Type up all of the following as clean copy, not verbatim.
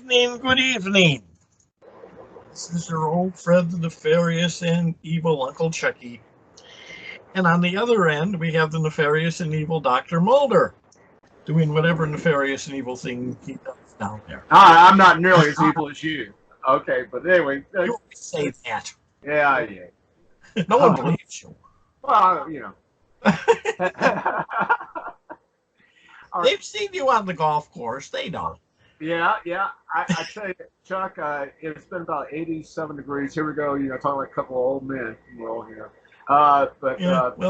Evening, good evening. This is your old friend, the nefarious and evil Uncle Chuckie. And on the other end, we have the nefarious and evil Dr. Mulder, doing whatever nefarious and evil thing he does down there. I'm not nearly as evil as you. Okay, but anyway, You always say that. yeah. No one believes you. Well, They've seen you on the golf course. They know. yeah. I tell you, Chuck, it's been about 87 degrees. Here we go. Talking like a couple of old men. Well,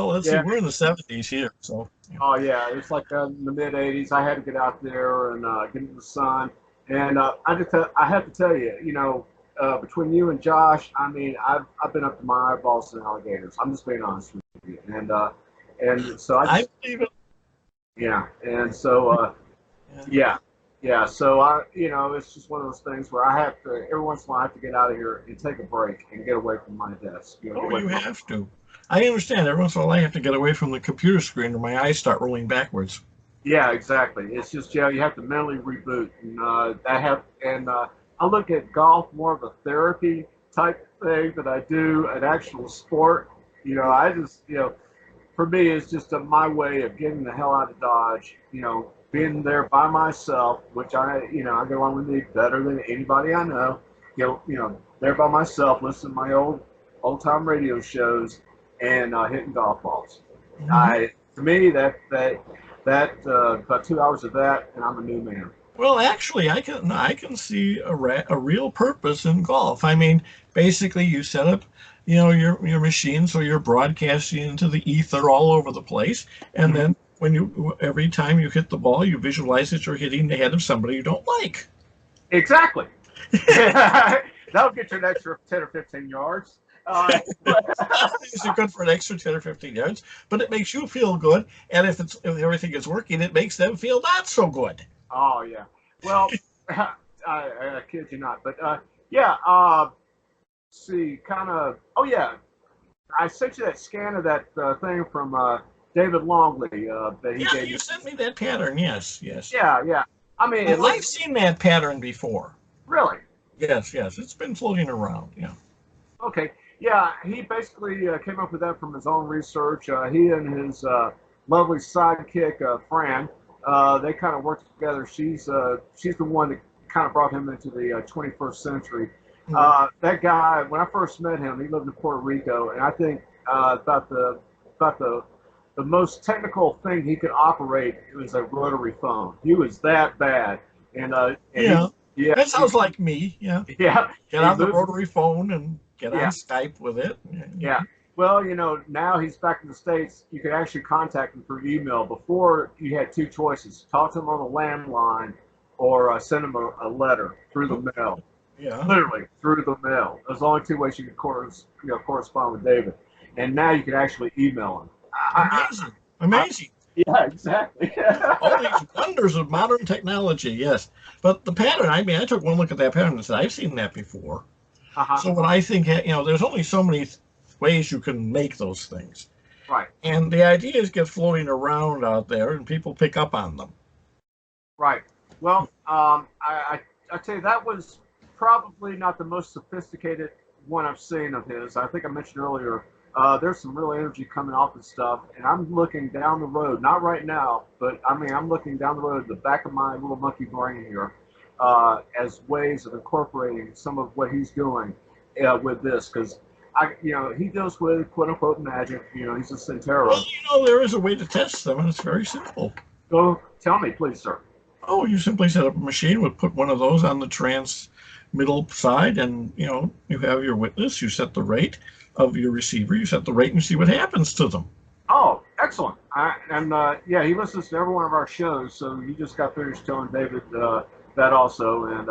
let's see. We're in the 70s here, so. Oh yeah, it's like in the mid 80s. I had to get out there and get into the sun. And I have to tell you, between you and Josh, I mean, I've been up to my eyeballs in alligators. I'm just being honest with you. And so I believe it. yeah, and so yeah. So it's just one of those things where I have to every once in a while I have to get out of here and take a break and get away from my desk. Oh, you have to. I understand. Every once in a while, I have to get away from the computer screen or my eyes start rolling backwards. Yeah, exactly. It's just you have to mentally reboot, and I look at golf more of a therapy type thing than I do an actual sport. I just for me it's just my way of getting the hell out of Dodge. Being there by myself, which I get along with me better than anybody I know. There by myself, listening to my old time radio shows and hitting golf balls. Mm-hmm. To me that about 2 hours of that, and I'm a new man. Well, actually, I can see a real purpose in golf. I mean, basically, you set up, your machine so you're broadcasting into the ether all over the place, and then every time you hit the ball, you visualize that you're hitting the head of somebody you don't like. Exactly. That'll get you an extra 10 or 15 yards. It's good for an extra 10 or 15 yards, but it makes you feel good, and if everything is working, it makes them feel not so good. Oh yeah. Well, I kid you not, but see, kind of. Oh yeah, I sent you that scan of that thing from David Longley that he gave You me. sent me that pattern. Yes. Yeah. I mean, I've seen that pattern before. Really. Yes. It's been floating around. Yeah. Okay. Yeah, he basically came up with that from his own research. He and his lovely sidekick, Fran, they kind of worked together. She's the one that kind of brought him into the 21st century. That guy, when I first met him, he lived in Puerto Rico, and I think about the most technical thing he could operate was a rotary phone. He was that bad, and that sounds like me. Yeah. Yeah. Get on the rotary phone and get on Skype with it. Yeah. Well, now he's back in the States. You could actually contact him through email. Before, you had two choices: talk to him on the landline, or send him a letter through the mail. Yeah. Literally through the mail. Those are the only two ways you could correspond with David. And now you can actually email him. Amazing. Yeah, exactly. All these wonders of modern technology. Yes, but the pattern. I mean, I took one look at that pattern and said, "I've seen that before." So what I think, there's only so many ways you can make those things. Right. And the ideas get floating around out there, and people pick up on them. Right. Well, I tell you, that was probably not the most sophisticated one I've seen of his. I think I mentioned earlier, there's some real energy coming off this stuff, and I'm looking down the road, not right now, but I'm looking down the road, the back of my little monkey brain here, as ways of incorporating some of what he's doing with this, because he deals with quote unquote magic. He's a Centero. Well, there is a way to test them, and it's very simple. Go tell me, please, sir. Oh, you simply set up a machine, would put one of those on the transmittal side, and you have your witness. You set the rate of your receiver. You set the rate, and you see what happens to them. Oh, excellent! He listens to every one of our shows, so you just got finished telling David that also, and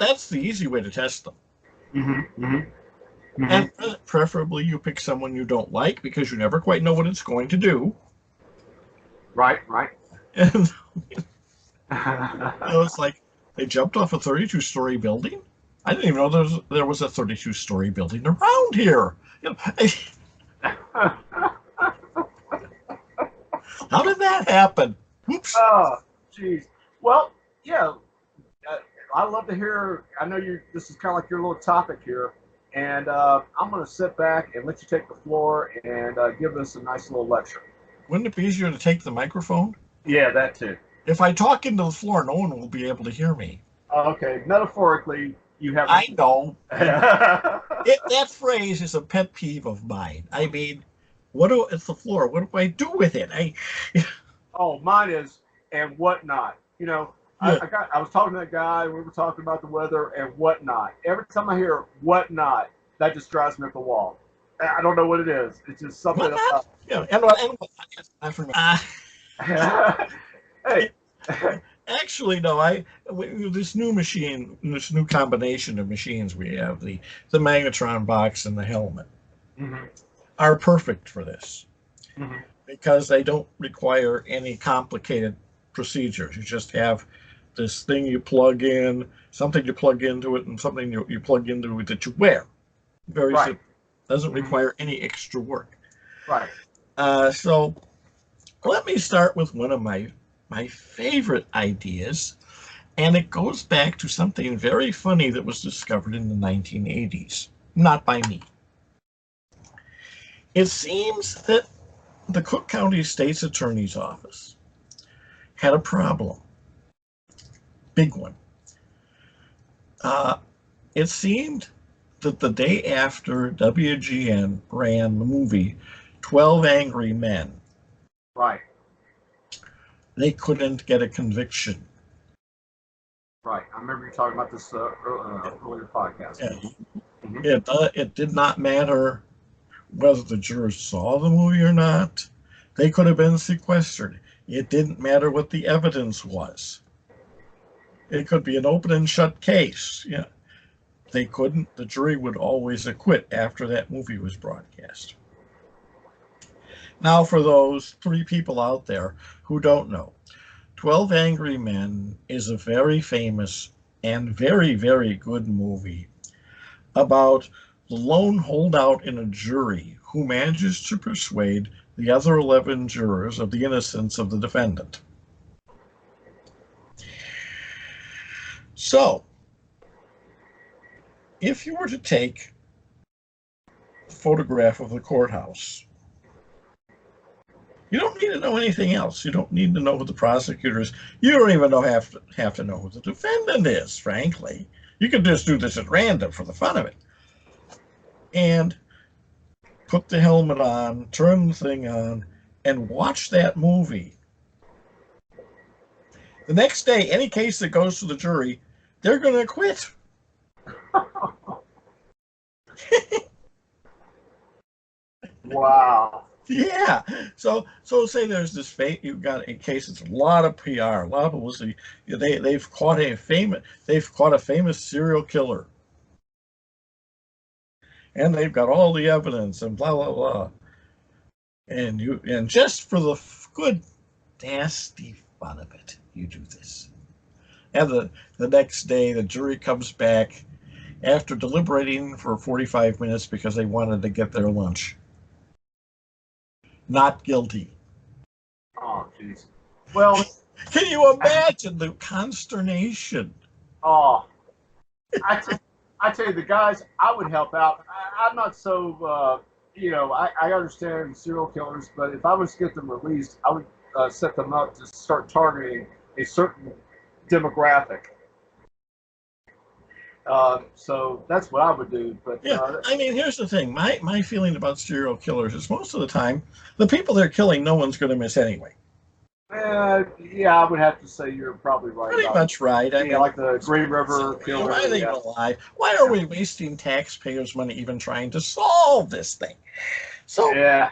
that's the easy way to test them. And preferably you pick someone you don't like, because you never quite know what it's going to do. Right. And it's like they jumped off a 32-story building. I didn't even know there was a 32-story building around here. How did that happen? Oops. Oh, jeez. Well, yeah. I love to hear. I know you. This is kind of like your little topic here, and I'm going to sit back and let you take the floor and give us a nice little lecture. Wouldn't it be easier to take the microphone? Yeah, that too. If I talk into the floor, no one will be able to hear me. Okay, metaphorically, you have. I know. That phrase is a pet peeve of mine. I mean, it's the floor. What do I do with it? Oh, mine is and whatnot. You know, Yeah. I was talking to that guy. We were talking about the weather and whatnot. Every time I hear whatnot, that just drives me up the wall. I don't know what it is. It's just something What about. not? Yeah, and I forgot. Hey. Actually, no. This new machine, this new combination of machines we have, the magnetron box and the helmet, Mm-hmm. are perfect for this Mm-hmm. because they don't require any complicated procedures. You just have this thing you plug in, something you plug into it, and something you plug into it that you wear. Very Right. simple. Doesn't Mm-hmm. require any extra work. Right. So let me start with one of my favorite ideas, and it goes back to something very funny that was discovered in the 1980s, not by me. It seems that the Cook County State's Attorney's Office had a problem, big one. It seemed that the day after WGN ran the movie 12 Angry Men, Right. they couldn't get a conviction. Right. I remember you talking about this earlier podcast. Mm-hmm. It did not matter whether the jurors saw the movie or not. They could have been sequestered. It didn't matter what the evidence was. It could be an open and shut case. Yeah, they couldn't. The jury would always acquit after that movie was broadcast. Now, for those 3 people out there who don't know, 12 Angry Men is a very famous and very, very good movie about the lone holdout in a jury who manages to persuade the other 11 jurors of the innocence of the defendant. So, if you were to take a photograph of the courthouse, you don't need to know anything else. You don't need to know who the prosecutor is. You don't even have to know who the defendant is, frankly. You could just do this at random for the fun of it. And put the helmet on, turn the thing on, and watch that movie. The next day, any case that goes to the jury, they're going to acquit. Wow. Yeah. So say there's this you've got a case that's a lot of PR, a lot of publicity. They've caught a famous serial killer, and they've got all the evidence and blah blah blah. And just for the good nasty fun of it, you do this. And the next day, the jury comes back after deliberating for 45 minutes because they wanted to get their lunch. Not guilty. Oh, jeez. Well, can you imagine the consternation? Oh, I tell you, the guys, I would help out. I'm not so, I understand serial killers, but if I was to get them released, I would set them up to start targeting a certain demographic. So that's what I would do. But yeah, I mean, here's the thing. My feeling about serial killers is most of the time, the people they're killing, no one's going to miss anyway. Yeah, I would have to say you're probably right. Pretty much right. I mean, like the Green River killer. Why are they alive? Why are we wasting taxpayers' money even trying to solve this thing? So yeah,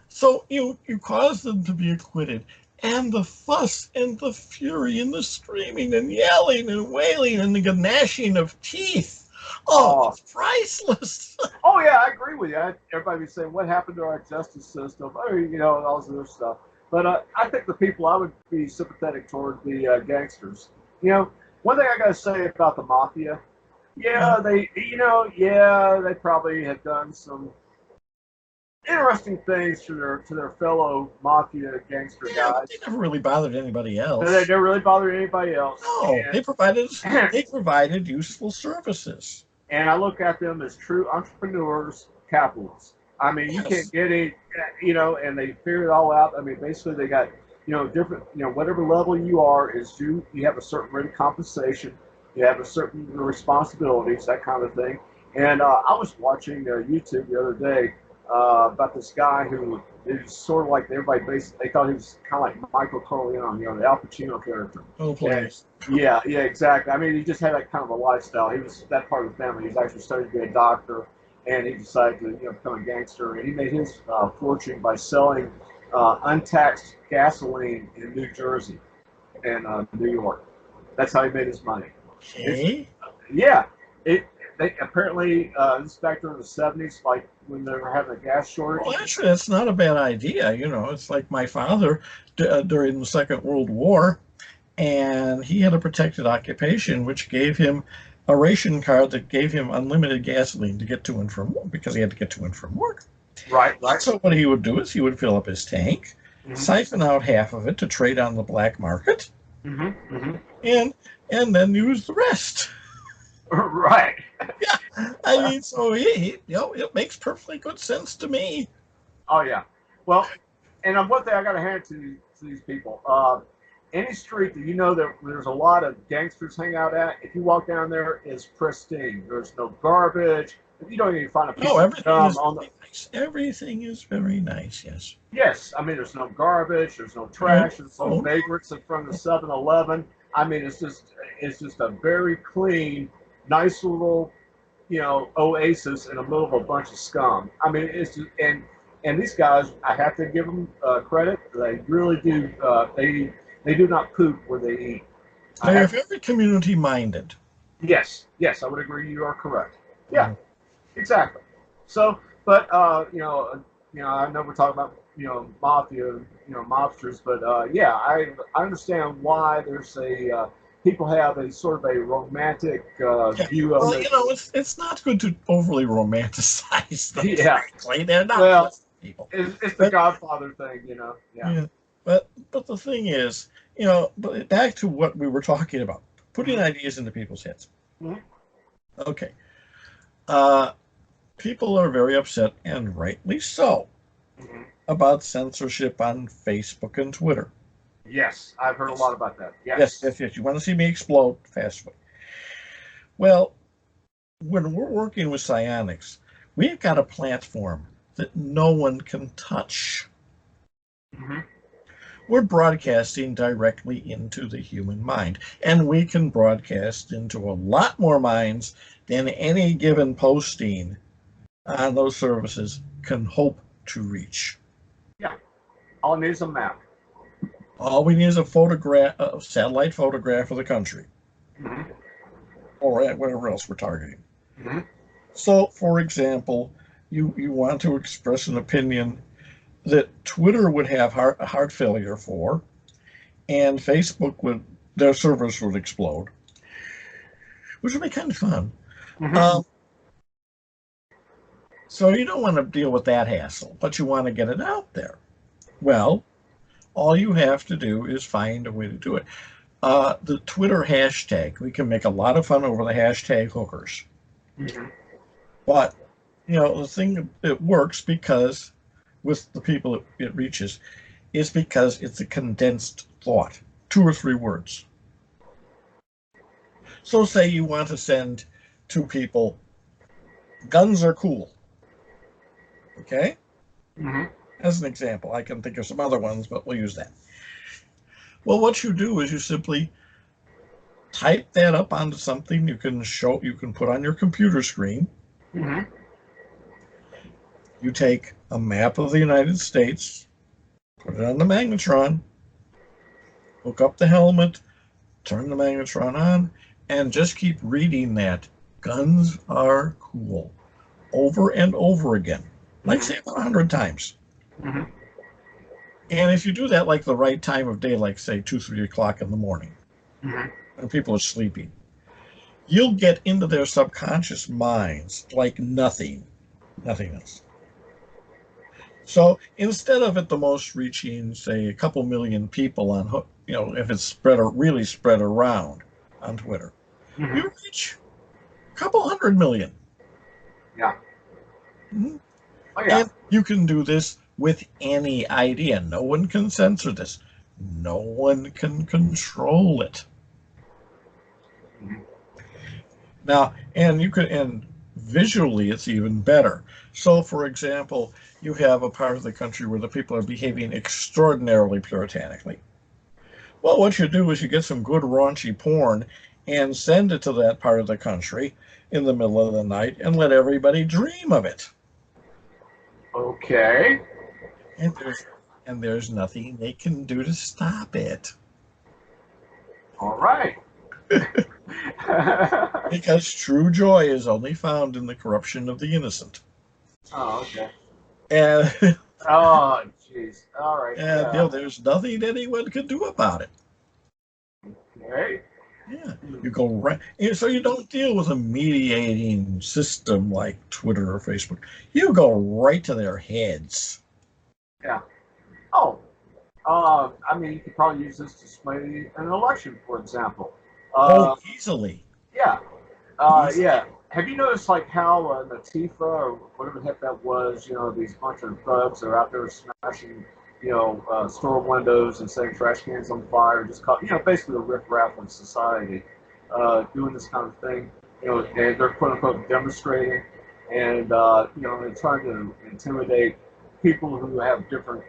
so you cause them to be acquitted, and the fuss and the fury and the screaming and yelling and wailing and the gnashing of teeth. Oh, it's priceless. Oh yeah, I agree with you. Everybody be saying, "What happened to our justice system?" Oh, and all this other stuff. But I think the people I would be sympathetic toward the gangsters. One thing I got to say about the mafia, they probably have done some interesting things to their fellow mafia gangster Yeah, but they guys. never really bothered anybody They else. don't really bother anybody else, No, and they provided useful services. and I look at them as true entrepreneurs, capitalists. I mean, you can't Yes. get it, and they figure it all out. I mean, basically, they got, different, whatever level you are is you have a certain rate of compensation, you have a certain responsibilities, that kind of thing. And I was watching YouTube the other day about this guy who is sort of like everybody basically, they thought he was kind of like Michael Corleone, the Al Pacino character. Oh, And please. yeah, exactly. I mean, he just had that kind of a lifestyle. He was that part of the family. He was actually studying to be a doctor, and he decided to become a gangster. And he made his fortune by selling untaxed gasoline in New Jersey and New York. That's how he made his money. It's Okay. yeah. It they apparently this is back during the '70s, like when they were having a gas Well, shortage. actually, that's not a bad idea. You know, it's like my father during the Second World War, and he had a protected occupation, which gave him a ration card that gave him unlimited gasoline to get to and from work because he had to get to and from work. Right, And right. so what he would do is he would fill up his tank, Mm-hmm, siphon out half of it to trade on the black market, mm-hmm, mm-hmm. and then use the rest. Right. Yeah, I mean, so it makes perfectly good sense to me. Oh yeah. Well, and one thing I got to hand to these people. Any street that that there's a lot of gangsters hang out at, if you walk down there, is pristine. There's no garbage. You don't even find a piece No, of everything gum is on the. very nice. Everything is very nice. Yes. Yes, I mean there's no garbage. There's no No. trash. There's no Oh, vagrants in front of the 7-Eleven. I mean it's just a very clean, nice little oasis in the middle of a bunch of scum. I mean, it's just, and these guys, I have to give them credit. They really do. They do not poop where they eat. I they're have very community minded. yes, I would agree. You are correct. Yeah, Mhm. exactly. So, but I know we're talking about mafia, mobsters, but yeah, I understand why there's people have a sort of a romantic Yeah. view of Well, it. it's not good to overly romanticize them. Yeah. Frankly, they're not Well, pleasant people. it's the But Godfather thing. Yeah. yeah, but the thing is, but back to what we were talking about, putting Mm-hmm. ideas into people's heads. Mm-hmm. Okay. Uh, People are very upset, and rightly so, Mm-hmm. about censorship on Facebook and Twitter. Yes, I've heard a Yes. lot about that. Yes, Yes. yes, yes. You want to see me explode? Fast way. Well, when we're working with psionics, we've got a platform that no one can touch. Mm-hmm. We're broadcasting directly into the human mind, and we can broadcast into a lot more minds than any given posting on those services can hope to reach. Yeah. All it needs is a map. All we need is a photograph, a satellite photograph of the country, Mm-hmm. or whatever else we're targeting. Mm-hmm. So, for example, you want to express an opinion that Twitter would have heart failure for, and Facebook would their servers would explode, which would be kind of fun. Mm-hmm. Um, so you don't want to deal with that hassle, but you want to get it out there. Well, all you have to do is find a way to do it. The Twitter hashtag, we can make a lot of fun over the hashtag hookers, Mm-hmm. but the thing it works because with the people it reaches is because it's a condensed thought, 2 or 3 words. So say you want to send to people, guns are cool. Okay? Mm-hmm. As an example, I can think of some other ones, but we'll use that. Well, what you do is you simply type that up onto something you can put on your computer screen. Mm-hmm. You take a map of the United States, put it on the magnetron, hook up the helmet, turn the magnetron on, and just keep reading that. Guns are cool. Over and over again. Like say about 100 times. Mm-hmm. And if you do that like the right time of day, like say 2, 3 o'clock in the morning, Mm-hmm. when people are sleeping, you'll get into their subconscious minds like nothing else. So instead of at the most reaching, say, a couple million people on, if it's really spread around on Twitter, Hmm. you reach a couple hundred million. Yeah. Mhm. Oh yeah. And you can do this with any idea. No one can censor this. No one can control it. Hmm. Now, and visually, it's even better. So, for example, you have a part of the country where the people are behaving extraordinarily puritanically. Well, what you do is you get some good raunchy porn and send it to that part of the country in the middle of the night and let everybody dream of it. Okay. And there's nothing they can do to stop it. All right. Because true joy is only found in the corruption of the innocent. Oh, okay. And, Oh, jeez. All right. and there's nothing anyone can do about it. Okay. Yeah, Hmm. you go right. So you don't deal with a mediating system like Twitter or Facebook. You go right to their heads. Yeah. Oh, I mean, you could probably use this to sway an election, for example. Oh, Uh, easily, yeah. easily. Yeah. Have you noticed like how Natifa or whatever the heck that was, these bunch of thugs are out there smashing, store windows and setting trash cans on fire, just basically a riffraff of society, doing this kind of thing, and they're quote unquote demonstrating, and they're trying to intimidate people who have different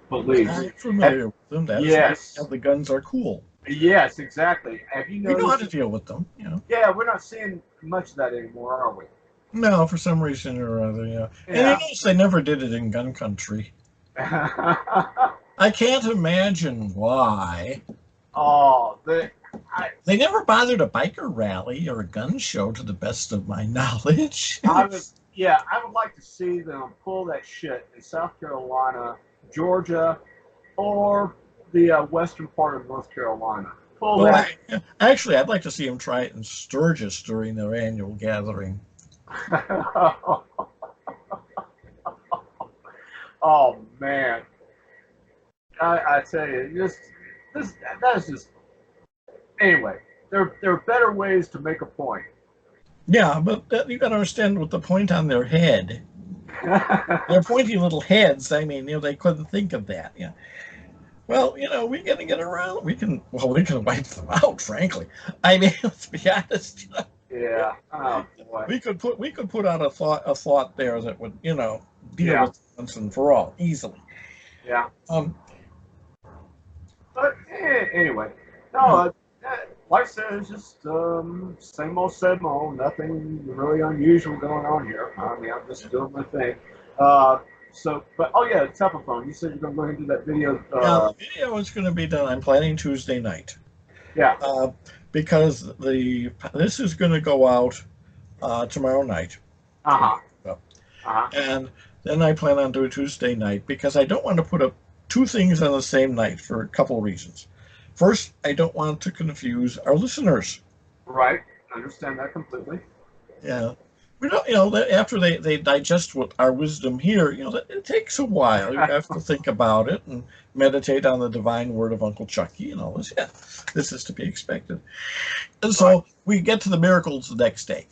beliefs. I'm familiar with them. That is why Yes, the guns are cool. yes, exactly. Have you We know how noticed? to deal with them. Yeah, we're not seeing much of that anymore, are we? No, for some reason or other. And you Yeah. notice they never did it in gun country. I can't imagine why. Oh, I, They never bothered a biker rally or a gun show, to the best of my knowledge. yeah, I would like to see them pull that shit in South Carolina, Georgia, or the western part of North Carolina. Pull Well, that. actually, I'd like to see them try it in Sturgis during their annual gathering. Oh man, I tell you, this that is just anyway. There are better ways to make a point. Yeah, but you got to understand with the point on their head. Their pointy little heads, I mean, they couldn't think of that. Yeah. Well, we got to get around. We can wipe them out, frankly. I mean, let's be honest. Yeah. Oh boy. We could put out a thought there that would, deal Yeah. with once and for all easily. Yeah. Um, But anyway, no. yeah. Like I said, it's just same old. Nothing really unusual going on here. I mean, I'm just doing my thing. Uh, but oh yeah, telephone. You said you're gonna go ahead and do that video. Now the video is going to be done. I'm planning Tuesday night, Yeah. uh, because this is going to go out tomorrow night, Uh huh. Uh huh. and then I plan on doing Tuesday night because I don't want to put up two things on the same night for a couple of reasons. First, I don't want to confuse our listeners. Right. Understand that completely. Yeah. We don't, that after they digest what our wisdom here, that it takes a while. You have to think about it and meditate on the divine word of Uncle Chuckie and all this. Yeah, this is to be expected. And Right. so we get to the miracles the next day.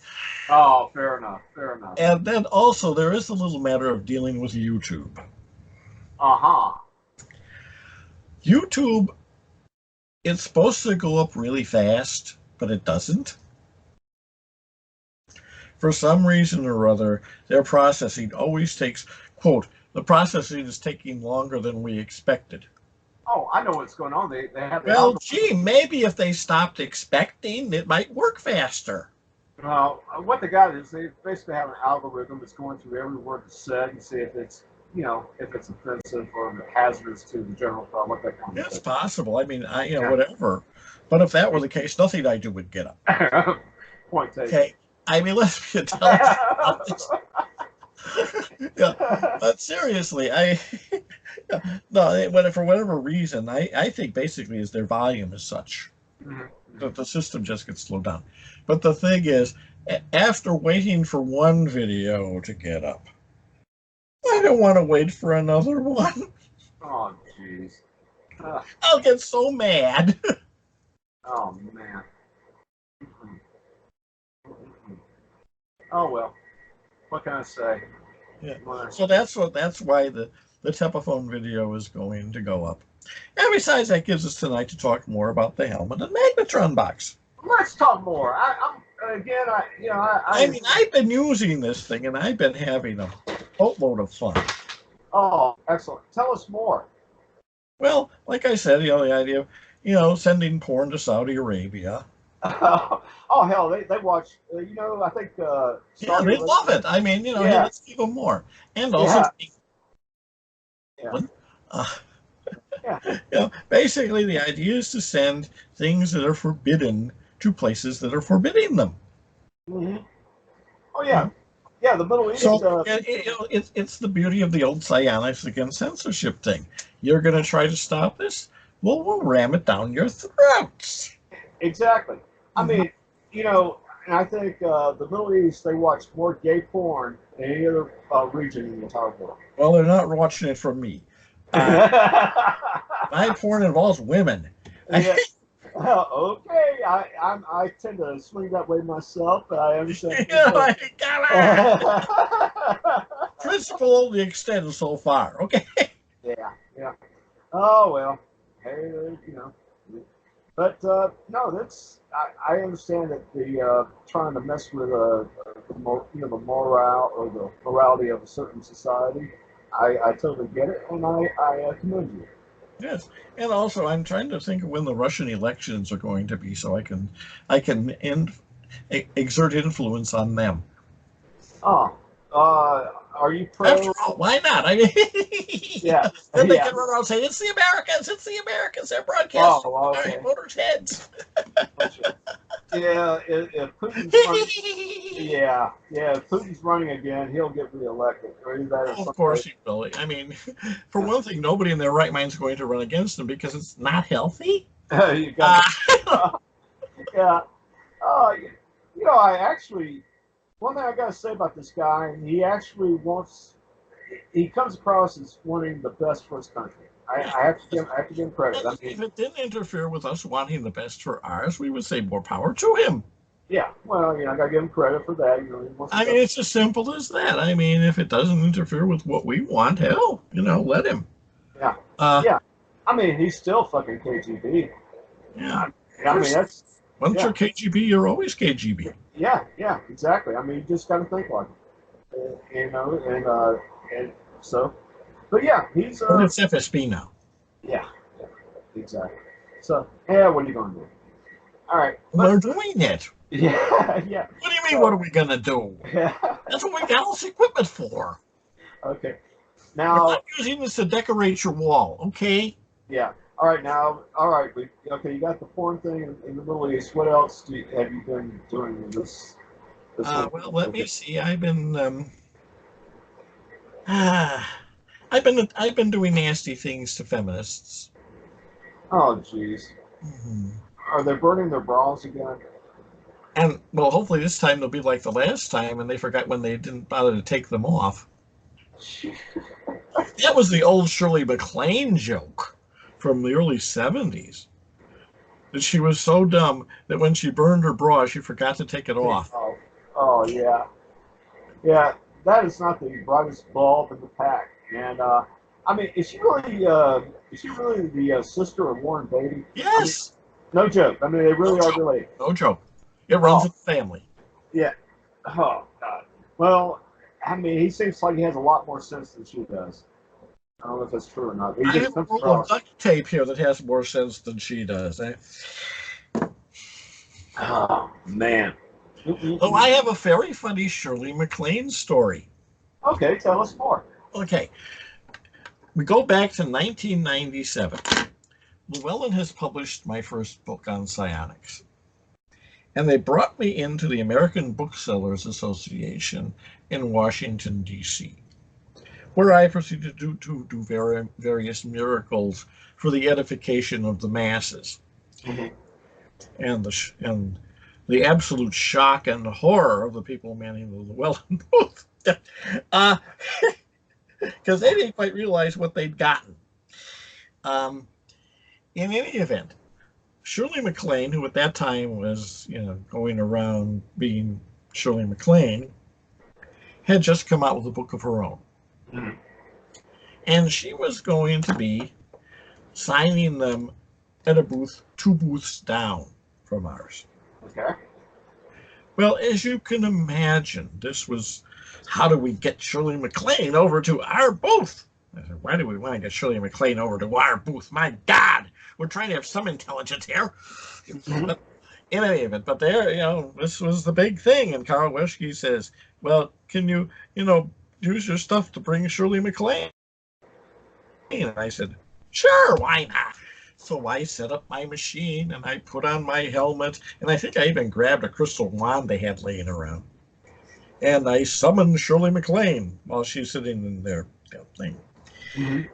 Oh, fair enough. Fair enough. And then also there is a little matter of dealing with YouTube. Uh huh. YouTube, it's supposed to go up really fast, but it doesn't. For some reason or other, their processing always takes, quote, the processing is taking longer than we expected. Oh, I know what's going on. They have the Well, algorithm. gee, maybe if they stopped expecting, it might work faster. Well, what they got is they basically have an algorithm that's going through every word that's said and see if it's if it's offensive or hazardous to the general public, that kind of It's thing. possible. I mean, Yeah. whatever. But if that were the case, nothing I do would get up. Point taken. Okay. I mean, let's be honest. Yeah, but seriously, no, for whatever reason, I think basically is their volume is such Mhm. that the system just gets slowed down. But the thing is, after waiting for one video to get up, I don't want to wait for another one. Oh, jeez. Uh, I'll get so mad. oh, man. Mm-mm. Mm-mm. Oh, well. What can I say? Yeah. Well, So that's why the Tepaphone video is going to go up. And besides, that gives us tonight to talk more about the helmet and magnetron box. let's talk more. I'm again. I mean, I've been using this thing and I've been having a boatload of fun. Oh, excellent. Tell us more. Well, like I said, the idea of, sending porn to Saudi Arabia. Oh hell, they watch. I think Yeah, Saudi they Arabia. love it. I mean, hey, Yeah, let's give them more. And also, yeah, yeah, uh, yeah. basically the idea is to send things that are forbidden to places that are forbidding them. Hmm. Oh yeah, yeah. The Middle East. So it's the beauty of the old psionics against censorship thing. You're going to try to stop this? Well, we'll ram it down your throats. Exactly. I Mhm. mean, and I think the Middle East they watch more gay porn than any other region in the entire world. Well, they're not watching it from me. My porn involves women. Yeah. Okay, I tend to swing that way myself, but I understand. Come on. Principle only extends so far. Okay. Yeah, yeah. Oh well, hey, but no, that's I understand that the trying to mess with the morale or the morality of a certain society. I totally get it, and I commend you. Yes, and also I'm trying to think of when the Russian elections are going to be, so I can exert influence on them. Oh, are you After pro? all, why not? I mean, Yeah, then they yeah. can run around saying it's the Americans, it's the Americans. They're broadcasting Oh, our okay. voters' heads. Gotcha. Yeah, if Putin's running, yeah, if Putin's running again, he'll get reelected, or either that or Of somebody. course he will. I mean, for one thing, nobody in their right mind is going to run against him because it's not healthy. You got, Uh, yeah. Uh, I actually one thing I got to say about this guy, he actually wants. He comes across as wanting the best for his country. I have to give him credit. I and mean, if it didn't interfere with us wanting the best for ours, we would say more power to him. yeah. Well, I got to give him credit for that. He wants the I mean, best. it's as simple as that. I mean, if it doesn't interfere with what we want, hell, let him. Yeah, Uh, yeah. I mean, he's still fucking KGB. yeah. I mean, that's Once yeah, you're KGB, you're always KGB. yeah, exactly. I mean, you just got to think like it, and so, but yeah, he's But it's FSB now. yeah, yeah, exactly. So, yeah, what are you gonna do? All right, but We're doing it. yeah, yeah. What do you mean, what are So, we going to do? yeah, That's what we got all this equipment for. okay. We're not Now, using this to decorate your wall, okay? yeah. All right, now, all right. Okay, you got the porn thing in the Middle East. What else have you been doing with this whole? Well, let me see. Ah, I've been doing nasty things to feminists. Oh, jeez. Mhm. Are they burning their bras again? And well, hopefully this time they'll be like the last time, and they forgot when they didn't bother to take them off. That was the old Shirley MacLaine joke from the early '70s. That she was so dumb that when she burned her bra, she forgot to take it off. Oh, oh yeah, yeah. That is not the brightest bulb in the pack. And I mean, is she really the sister of Warren Beatty? I mean, Yes, no joke. I mean, they no really are joke, related. no joke. It runs Oh, in the family. yeah. Oh God. Well, I mean, he seems like he has a lot more sense than she does. I don't know if that's true or not. But he I just have a comes roll of across. duct tape here that has more sense than she does. Eh? Oh man. Oh, I have a very funny Shirley MacLaine story. Okay, tell us more. Okay, we go back to 1997. Llewellyn has published my first book on psionics. And they brought me into the American Booksellers Association in Washington, D.C., where I proceeded to do various miracles for the edification of the masses. Mhm. And the absolute shock and horror of the people manning the Llewellyn booth. uh, because they didn't quite realize what they'd gotten. Um, in any event, Shirley MacLaine, who at that time was, going around being Shirley MacLaine, had just come out with a book of her own. Mhm. And she was going to be signing them at a booth 2 booths down from ours. Okay. Well, as you can imagine, this was, how do we get Shirley MacLaine over to our booth? I said, why do we want to get Shirley MacLaine over to our booth? My God, we're trying to have some intelligence here. Mhm. But in any event, but there, this was the big thing. And Carl Weschke says, well, can you, use your stuff to bring Shirley MacLaine? And I said, sure, why not? So I set up my machine and I put on my helmet, and I think I even grabbed a crystal wand they had laying around. And I summoned Shirley MacLaine while she's sitting in their thing. Mhm.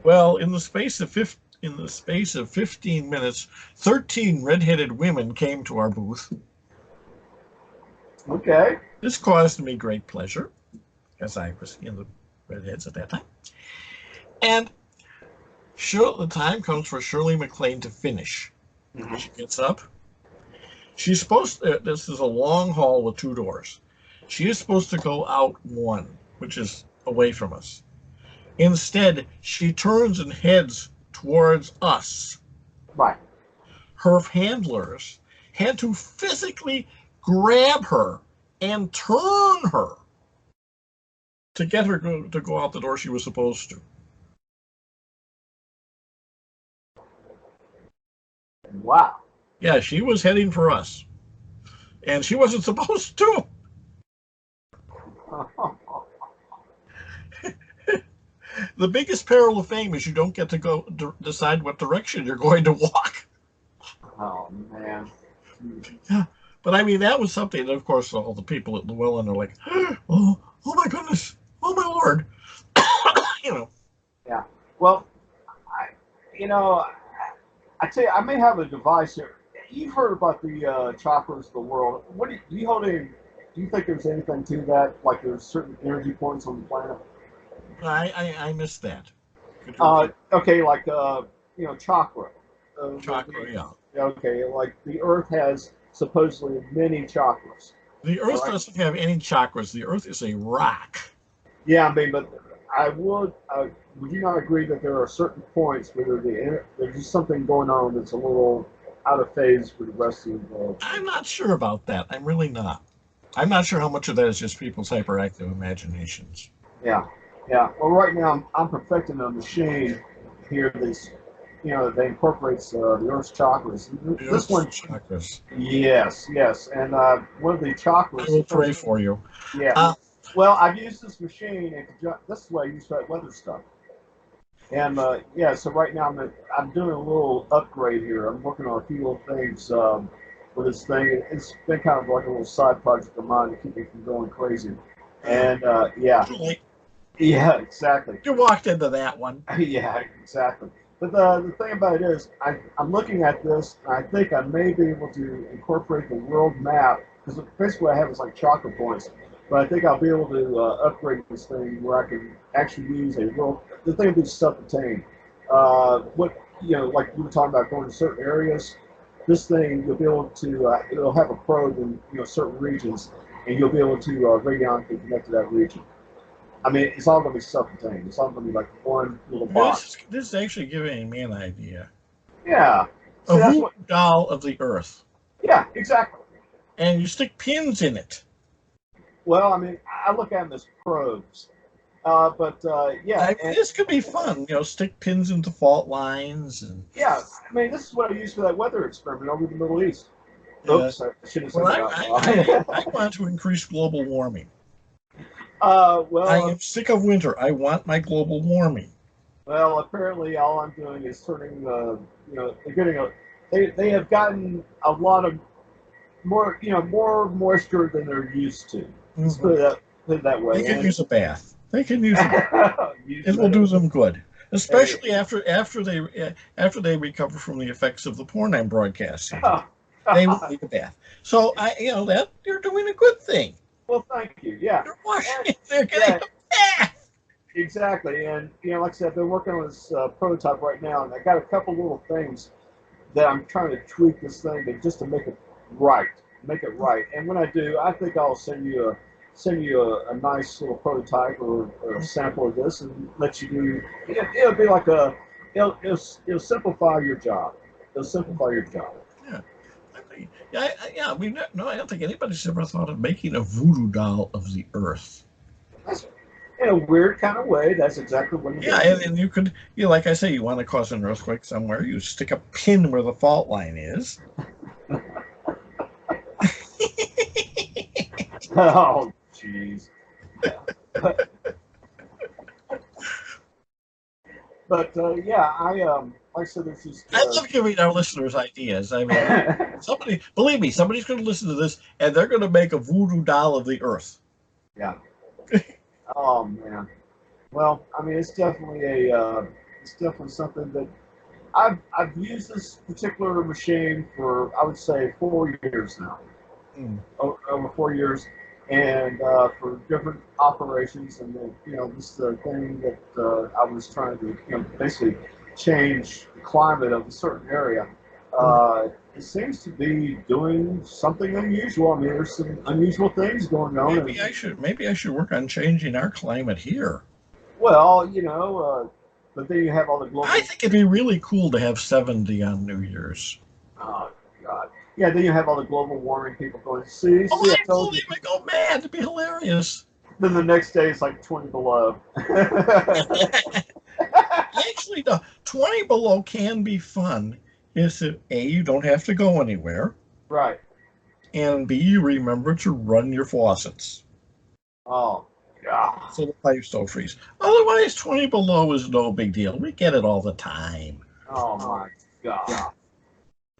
Well, in the space of 15 minutes, 13 redheaded women came to our booth. Okay. This caused me great pleasure, as I was in the redheads at that time. And the time comes for Shirley MacLaine to finish. Mhm. She gets up. She's supposed to, this is a long hall with 2 doors. She is supposed to go out one, which is away from us. Instead, she turns and heads towards us. Right. Her handlers had to physically grab her and turn her to get her to go out the door she was supposed to. Wow. Yeah, she was heading for us. And she wasn't supposed to. The biggest peril of fame is you don't get to go decide what direction you're going to walk. Oh man. Yeah. But I mean, that was something that, of course, all the people at Llewellyn are like, oh my goodness, oh my Lord. Yeah. Well, I, I tell you, I may have a device here. You've heard about the chakras of the world. What do you hold any? Do you think there's anything to that? Like there's certain energy points on the planet? I missed that. Could you repeat? Okay, like chakra. Chakra, yeah. Okay, like the Earth has supposedly many chakras. The All Earth right. doesn't have any chakras. The Earth is a rock. Yeah, I mean, but I would you not agree that there are certain points where there's just something going on that's a little out of phase with the rest of the world? I'm not sure about that. I'm really not. I'm not sure how much of that is just people's hyperactive imaginations. Yeah, yeah. Well, right now I'm perfecting a machine here that's, that incorporates the Earth's chakras. The This Earth's one, chakras. yes, and one of the I chakras. will pray for you. Yeah. Uh, Well, I've used this machine, and this is what I use for that weather stuff. And yeah, so right now I'm doing a little upgrade here. I'm working on a few little things with this thing. It's been kind of like a little side project of mine to keep me from going crazy. And yeah, too late. yeah, exactly. You walked into that one. Yeah, exactly. But the thing about it is, I'm looking at this, and I think I may be able to incorporate the world map, because basically what I have is like chocolate points. But I think I'll be able to upgrade this thing where I can actually use a world. The thing will be self-contained. Like you were talking about going to certain areas, this thing you'll be able to. It'll have a probe in certain regions, and you'll be able to radionically connect to that region. I mean, it's all going to be self-contained. It's all going to be like one little box. This is actually giving me an idea. Yeah. A So that's voodoo what. doll of the Earth. Yeah, exactly. And you stick pins in it. Well, I mean, I look at them as probes. But yeah, This could be fun. Stick pins into fault lines. And yeah. I mean, this is what I used for that weather experiment over the Middle East. Oops, I should have said well, that. I want to increase global warming. Well, I am sick of winter. I want my global warming. well, apparently all I'm doing is turning they're getting they have gotten a lot of more moisture than they're used to. Let's put it that way. They can use a bath. They can use a bath. It will do them good, especially after they recover from the effects of the porn I'm broadcasting. They will need a bath. So that you're doing a good thing. Well, thank you. Yeah. They're washing. They're getting a bath. exactly. And like I said, I've been working on this prototype right now, and I got a couple little things that I'm trying to tweak this thing just to right, make it right. And when I do, I think I'll send you a nice little prototype or a sample of this and let you do. It'll be like it'll simplify your job. It'll simplify your job. Yeah. Yeah, no, I don't think anybody's ever thought of making a voodoo doll of the earth. That's, in a weird kind of way, that's exactly what it Yeah, is. and you could, like I say, you want to cause an earthquake somewhere, you stick a pin where the fault line is. Oh, jeez. But yeah, like I said, there's just. I love giving our listeners ideas. I mean, believe me, somebody's going to listen to this, and they're going to make a voodoo doll of the earth. Yeah. Oh man. Well, I mean, it's definitely something that I've used this particular machine for, I would say, 4 years now. Over 4 years, and for different operations, and then, this is the thing that I was trying to, basically change the climate of a certain area. It seems to be doing something unusual. I mean, there's some unusual things going on. Maybe I should work on changing our climate here. Well, but then you have all the global. I think it'd be really cool to have 70 on New Year's. Oh God. Yeah, then you have all the global warming people going, see, I told told you. him to go mad. It'd be hilarious. Then the next day it's like 20 below. Actually, no, 20 below can be fun. Is that A, you don't have to go anywhere. Right. And B, you remember to run your faucets. Oh, God. So the pipes don't freeze. Otherwise, 20 below is no big deal. We get it all the time. Oh, my God.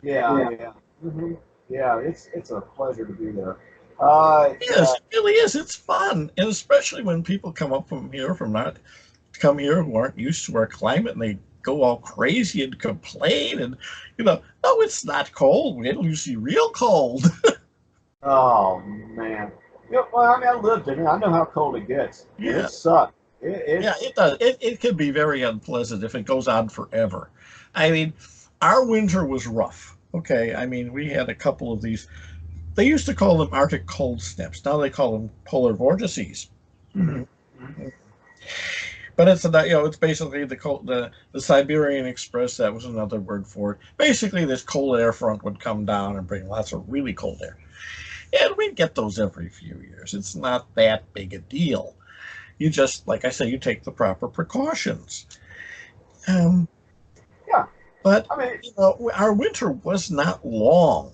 Yeah. Mm-hmm. Yeah, it's a pleasure to be there. Yes, it really is. It's fun. And especially when people come up from not come here who aren't used to our climate, and they go all crazy and complain and, oh, it's not cold. Wait till you see real cold. Oh, man. Yeah, well, I mean, I lived in it. I know how cold it gets. Yeah. It sucks. Yeah, it does. It can be very unpleasant if it goes on forever. I mean, our winter was rough. Okay, I mean, we had a couple of these. They used to call them Arctic cold snaps. Now they call them polar vortices. Mm-hmm. But it's basically the Siberian Express. That was another word for it. Basically, this cold air front would come down and bring lots of really cold air, and we get those every few years. It's not that big a deal. You just, like I say, you take the proper precautions. Yeah. But I mean, our winter was not long.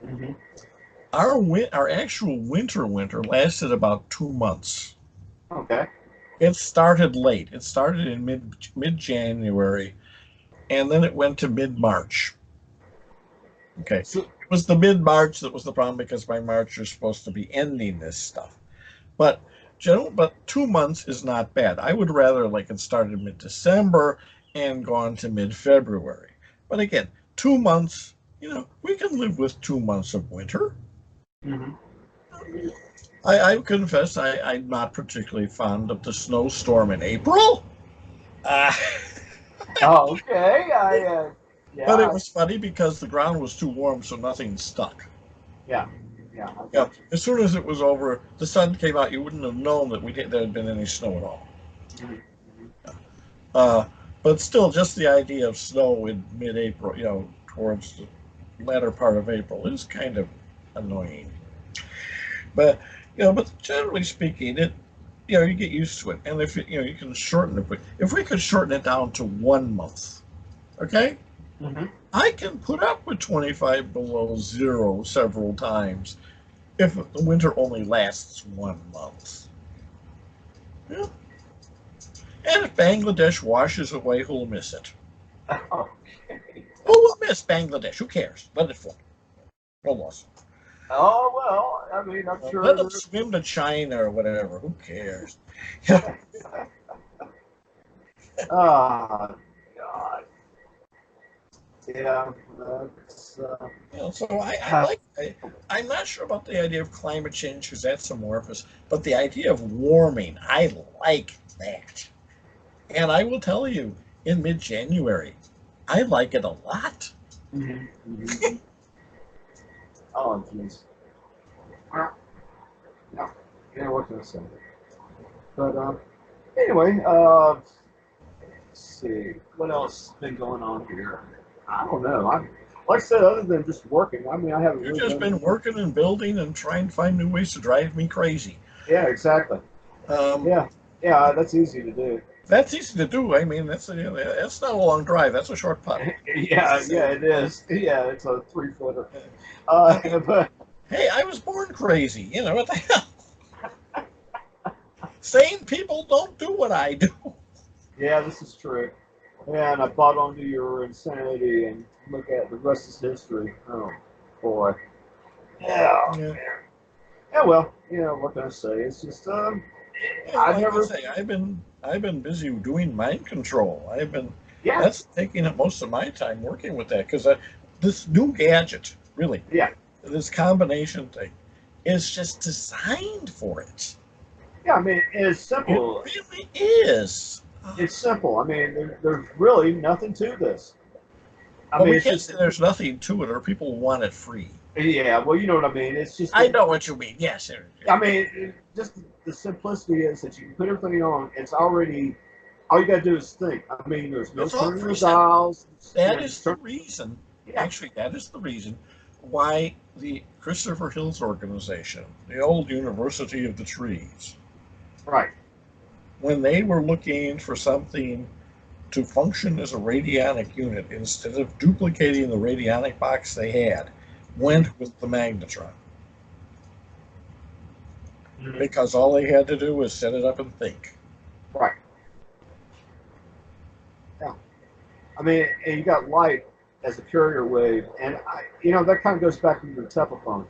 Mm-hmm. Our actual winter lasted about 2 months. Okay. It started late. It started in mid January, and then it went to mid March. Okay, so it was the mid March that was the problem, because by March you're supposed to be ending this stuff. But 2 months is not bad. I would rather like it started mid December and gone to mid February. But again, 2 months. We can live with 2 months of winter. Mm-hmm. I confess I'm not particularly fond of the snowstorm in April. Oh, okay. Yeah. But it was funny because the ground was too warm, so nothing stuck. Yeah. As soon as it was over, the sun came out. You wouldn't have known that there had been any snow at all. Mm-hmm. But still, just the idea of snow in mid-April, towards the latter part of April, is kind of annoying. But generally speaking, you get used to it, and if you can shorten it. If we could shorten it down to 1 month, okay, Mm-hmm. I can put up with 25 below zero several times if the winter only lasts 1 month. Yeah. And if Bangladesh washes away, who'll miss it? Okay. Who will miss Bangladesh? Who cares? Let it float. No loss. Oh, well, I mean, I'm sure. Let them swim to China or whatever. Who cares? Oh, God. Yeah, So I like. I'm not sure about the idea of climate change because that's amorphous, but the idea of warming, I like that. And I will tell you, in mid-January, I like it a lot. mm-hmm. Oh, jeez. Well, yeah, yeah, what can I say? But anyway, let's see, what else has been going on here? I don't know. Like I said, other than just working, I mean, I haven't You've really just done. been working and building and trying to find new ways to drive me crazy. Yeah, exactly. Um, Yeah, yeah, that's easy to do. that's easy to do. I mean, that's not a long drive. That's a short putt. Yeah, yeah, So, it is. Yeah, it's a 3-footer. I mean, But hey, I was born crazy. You know what the hell? Sane people don't do what I do. yeah, this is true. And I bought onto your insanity, and look at the rest is history. Oh boy. Yeah. Yeah. Yeah. Well, what can I say? It's just Yeah, I like I never. say, I've been busy doing mind control. Yeah. That's taking up most of my time working with that because this new gadget, really, Yeah. this combination thing, is just designed for it. Yeah. I mean, it's It simple. really is. It's simple. I mean, there's really nothing to this. I Well, mean, we it's can't just. say there's nothing to it, or people want it free. Yeah. Well, you know what I mean. It's just I that. know what you mean. Yes, I mean, just the simplicity is that you can put everything on. It's already. All you got to do is think. I mean, there's no it's all turning the preset. dials. That Yeah, is just the turn. reason. Yeah. Actually, that is the reason why the Christopher Hills organization, the old University of the Trees, Right. when they were looking for something to function as a radionic unit instead of duplicating the radionic box they had, went with the magnetron Mhm. because all they had to do was set it up and think. Right. Yeah. I mean, and you got light as a carrier wave, and that kind of goes back to the telephone.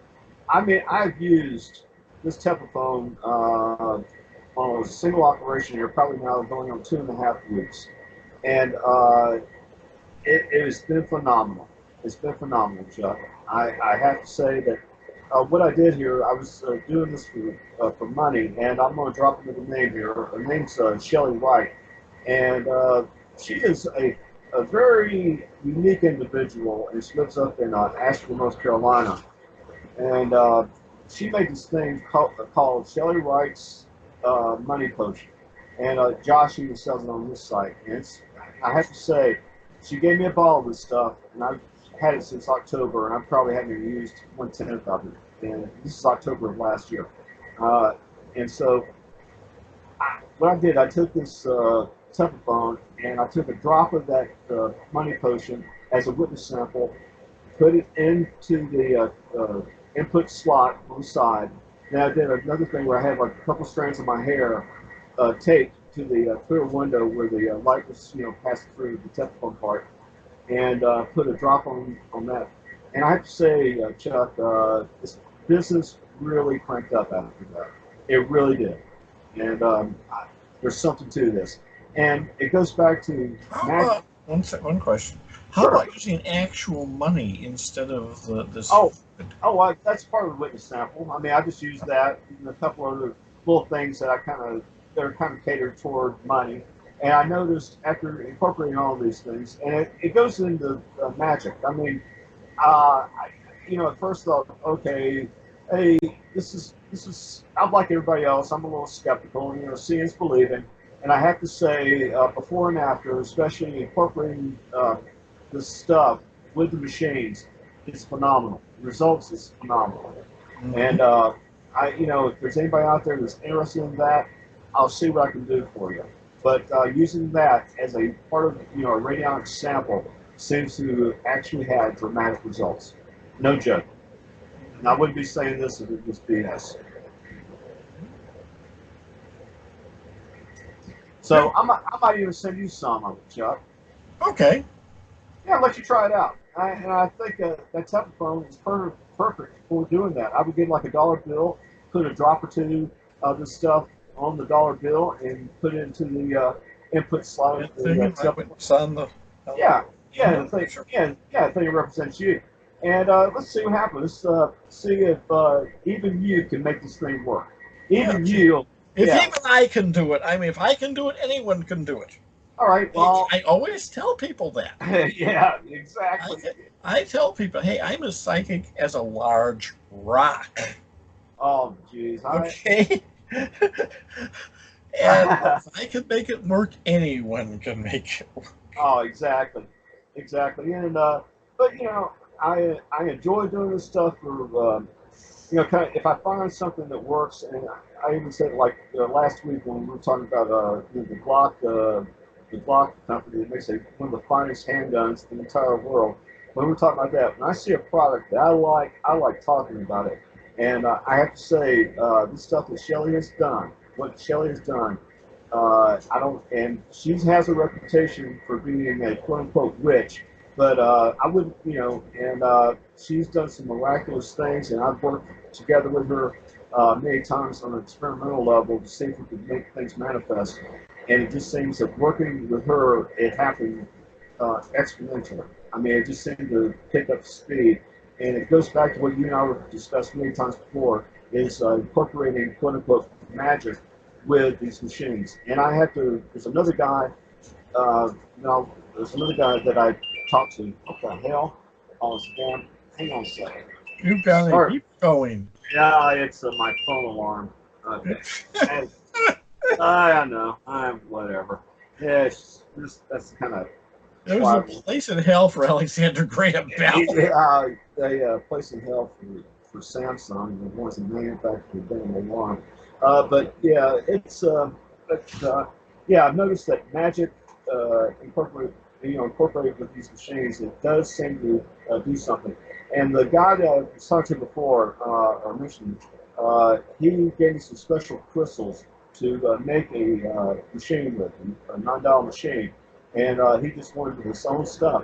I mean, I've used this telephone on a single operation here, probably now going on 2.5 weeks, and it has been phenomenal. It's been phenomenal, Chuck. I have to say that what I did here, I was doing this for money, and I'm going to drop into the name here. Her name's Shelly Wright, and she is a very unique individual, and she lives up in Asheville, North Carolina. And she made this thing called Shelly Wright's Money Potion. And Josh even sells it on this site. And I have to say, she gave me a bottle of this stuff, and I've had it since October, and I probably haven't even used 1/10 of it. And this is October of last year. Uh, and so, what I did, I took this telephone and I took a drop of that money potion as a witness sample, put it into the input slot on the side. Then I did another thing where I had like a couple strands of my hair taped to the clear window where the light was, passing through the telephone part, and put a drop on that. And I have to say, Chuck, this business really cranked up after that. It really did. And there's something to this. And it goes back to How Mag. about one question? How Sure. about using actual money instead of this? Oh, that's part of the witness sample. I mean, I just used that and a couple other little things that are kind of catered toward money. And I noticed after incorporating all these things, and it goes into magic. I mean, at first thought, okay, hey, this is. I'm like everybody else. I'm a little skeptical. Seeing is believing. And I have to say, before and after, especially incorporating this stuff with the machines, it's phenomenal. The results is phenomenal. Mhm. And if there's anybody out there that's interested in that, I'll see what I can do for you. But using that as a part of a radionic sample seems to actually have dramatic results. No joke. And I wouldn't be saying this if it was BS. So Good. I might even send you some of it, Chuck. Okay. Yeah, I'll let you try it out. And I think that telephone is perfect for doing that. I would get like a dollar bill, put a drop or two of this stuff on the dollar bill, and put it into the input slot And of thing the it might telephone. witness on the. Yeah, Yeah, Mm-hmm. the thing, Sure. the thing represents you. And let's see what happens. See if even you can make this thing work. Yeah. Even you, If yeah. even I can do it, I mean, if I can do it, anyone can do it. All right, well, I always tell people that. yeah, I, exactly. I tell people, hey, I'm as psychic as a large rock. Oh, jeez, Okay? And if I can make it work, anyone can make it work. oh, exactly, exactly. And but I enjoy doing this stuff for kind of if I find something that works, and I even said like last week when we were talking about the Glock company that makes one of the finest handguns in the entire world. When we were talking about that, when I see a product that I like talking about it. And I have to say, this stuff that Shelly has done, what Shelly has done, I don't, and she has a reputation for being a quote unquote witch, but I wouldn't, and she's done some miraculous things, and I've worked together with her many times on an experimental level to see if we could make things manifest. And it just seems that working with her, it happened exponentially. I mean, it just seemed to pick up speed. And it goes back to what you and I were discussed many times before, is incorporating quote unquote magic with these machines. And I had to, uh, there's another guy that I talked to. What the hell? Oh, it's damn, hang on a second. You've got to Sorry. keep going. Yeah, it's my phone alarm. Okay. And, I know. I'm whatever. Yeah, that's kind of There was a why. place in hell for Alexander Graham Bell. They place in hell for Samsung, the ones that manufacture the damn alarm. But yeah, yeah, I've noticed that magic incorporated with these machines, it does seem to do something. And the guy that I was talking to before, or mentioned, he gave me some special crystals to make a machine with, a $9 machine, and he just wanted his own stuff.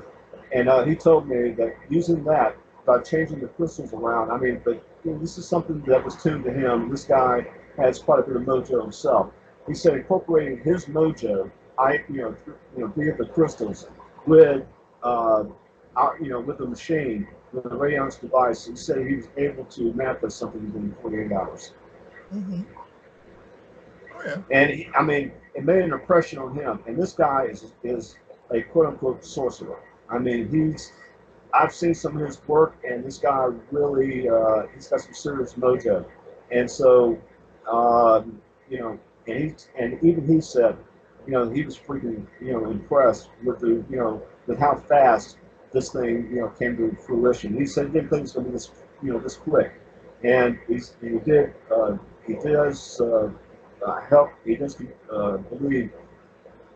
And he told me that using that, by changing the crystals around, I mean, but this is something that was tuned to him. This guy has quite a bit of mojo himself. He said incorporating his mojo, via the crystals, with with the machine, with the radionics device. He said he was able to manifest something within 48 hours. Mm-hmm. Oh, yeah. And I mean, it made an impression on him. And this guy is a quote unquote sorcerer. I mean, I've seen some of his work, and this guy really he's got some serious mojo. And so, and even he said, he was freaking impressed with with how fast this thing came to fruition. He said he didn't think it was going to be this quick, and he does help. He does believe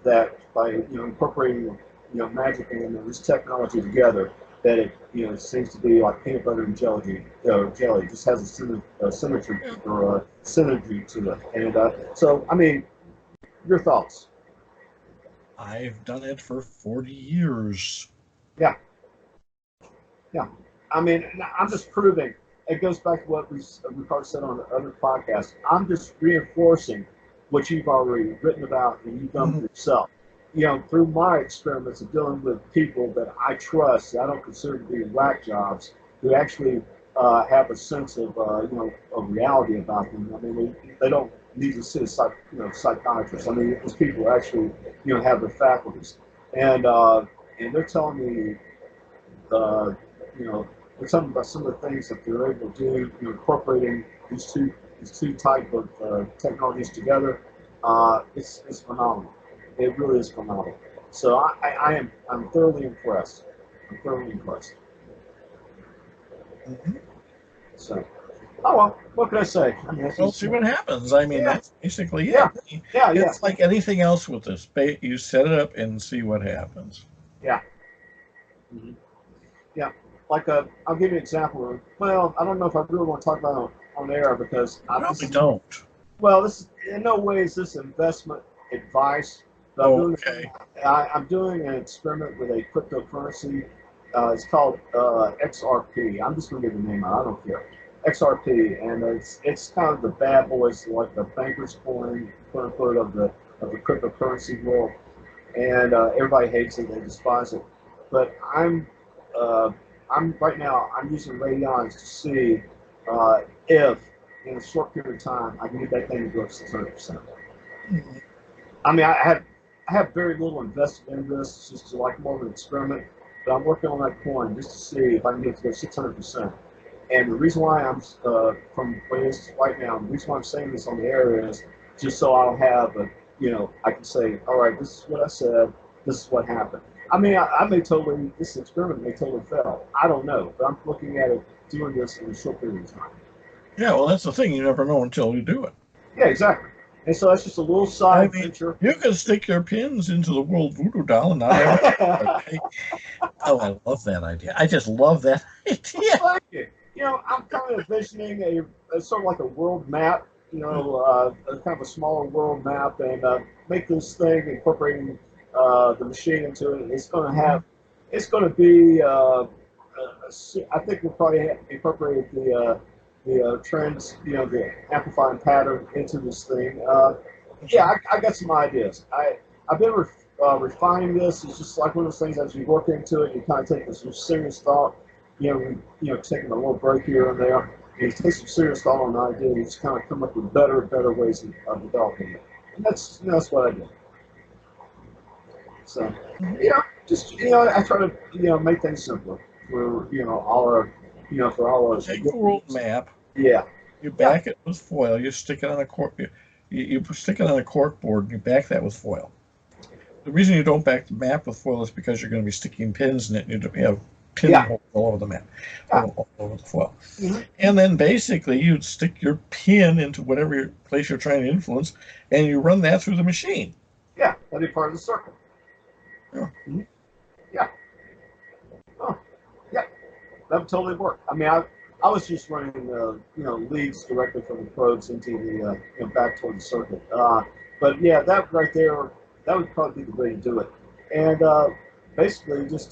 that by incorporating magic and this technology together, that it seems to be like peanut butter and jelly. Jelly it just has a symmetry Yeah. or a synergy to it. And so, I mean, your thoughts? I've done it for 40 years. Yeah, yeah. I mean, I'm just proving. It goes back to what we probably said on the other podcast. I'm just reinforcing what you've already written about and you've done Mm-hmm. for yourself. Through my experiments of dealing with people that I trust, that I don't consider to be whack jobs, who actually have a sense of of reality about them. I mean, they don't need to see a psychiatrist. I mean, these people actually have their faculties, and they're telling me uh, you know, we're talking about some of the things that they're able to do, incorporating these two type of technologies together. It's phenomenal. It really is phenomenal. So I'm thoroughly impressed. I'm thoroughly impressed. Mm-hmm. So, oh well, what can I say? I mean, that's We'll just see what happens. I mean, yeah, that's basically it. yeah, yeah, yeah, It's like anything else with this. You set it up and see what happens. yeah. Mm-hmm. Yeah, like I'll give you an example. Well, I don't know if I really want to talk about it on air because this Probably is don't. well, this is in no way is this investment advice. But Oh, okay. I'm doing an experiment with a cryptocurrency. It's called XRP. I'm just going to give the name out. I don't care. XRP, and it's kind of the bad boys, like the bankers coin, quote unquote, of the cryptocurrency world. And everybody hates it. They despise it. but uh, I'm right now. I'm using radionics to see if in a short period of time I can get that thing to go up 600%. Mhm. I mean, I have very little invested in this. It's just like more of an experiment. But I'm working on that coin just to see if I can get to go 600%. And the reason why I'm from where it is right now, the reason why I'm saying this on the air is just so I'll have a, I can say, all right, this is what I said, this is what happened. I mean, I may totally, this experiment may totally fail. I don't know, but I'm looking at it doing this in a short period of time. Yeah, well, that's the thing. You never know until you do it. Yeah, exactly. And so that's just a little I side mean, venture. you can stick your pins into the World Voodoo Doll and not have it. Okay. Oh, I love that idea. I just love that idea. Thank you. I'm kind of envisioning a sort of like a world map, a kind of a smaller world map, and make this thing incorporating the machine into it. It's going to be, I think we'll probably incorporate the trends, the amplifying pattern into this thing. Yeah, I got some ideas. I've been refining this. It's just like one of those things as you work into it, you kind of take this some serious thought. Taking a little break here and there. And you take some serious thought on an idea. You just kind of come up with better ways of developing it. And that's what I do. So, just I try to make things simpler for all our for all our. Take the world map, Yeah. you Yeah. back it with foil, you stick it on a cork, you stick it on a cork board, and you back that with foil. The reason you don't back the map with foil is because you're going to be sticking pins in it, and you have pinholes all over the map, Yeah. all over the foil. Mhm. And then basically you'd stick your pin into whatever place you're trying to influence, and you run that through the machine. Yeah, that'd be part of the circle. Yeah. Mhm. Yeah. Oh, yeah. That would totally work. I mean, I was just running leads directly from the probes into the back toward the circuit. But yeah, that right there, that would probably be the way to do it. And basically, just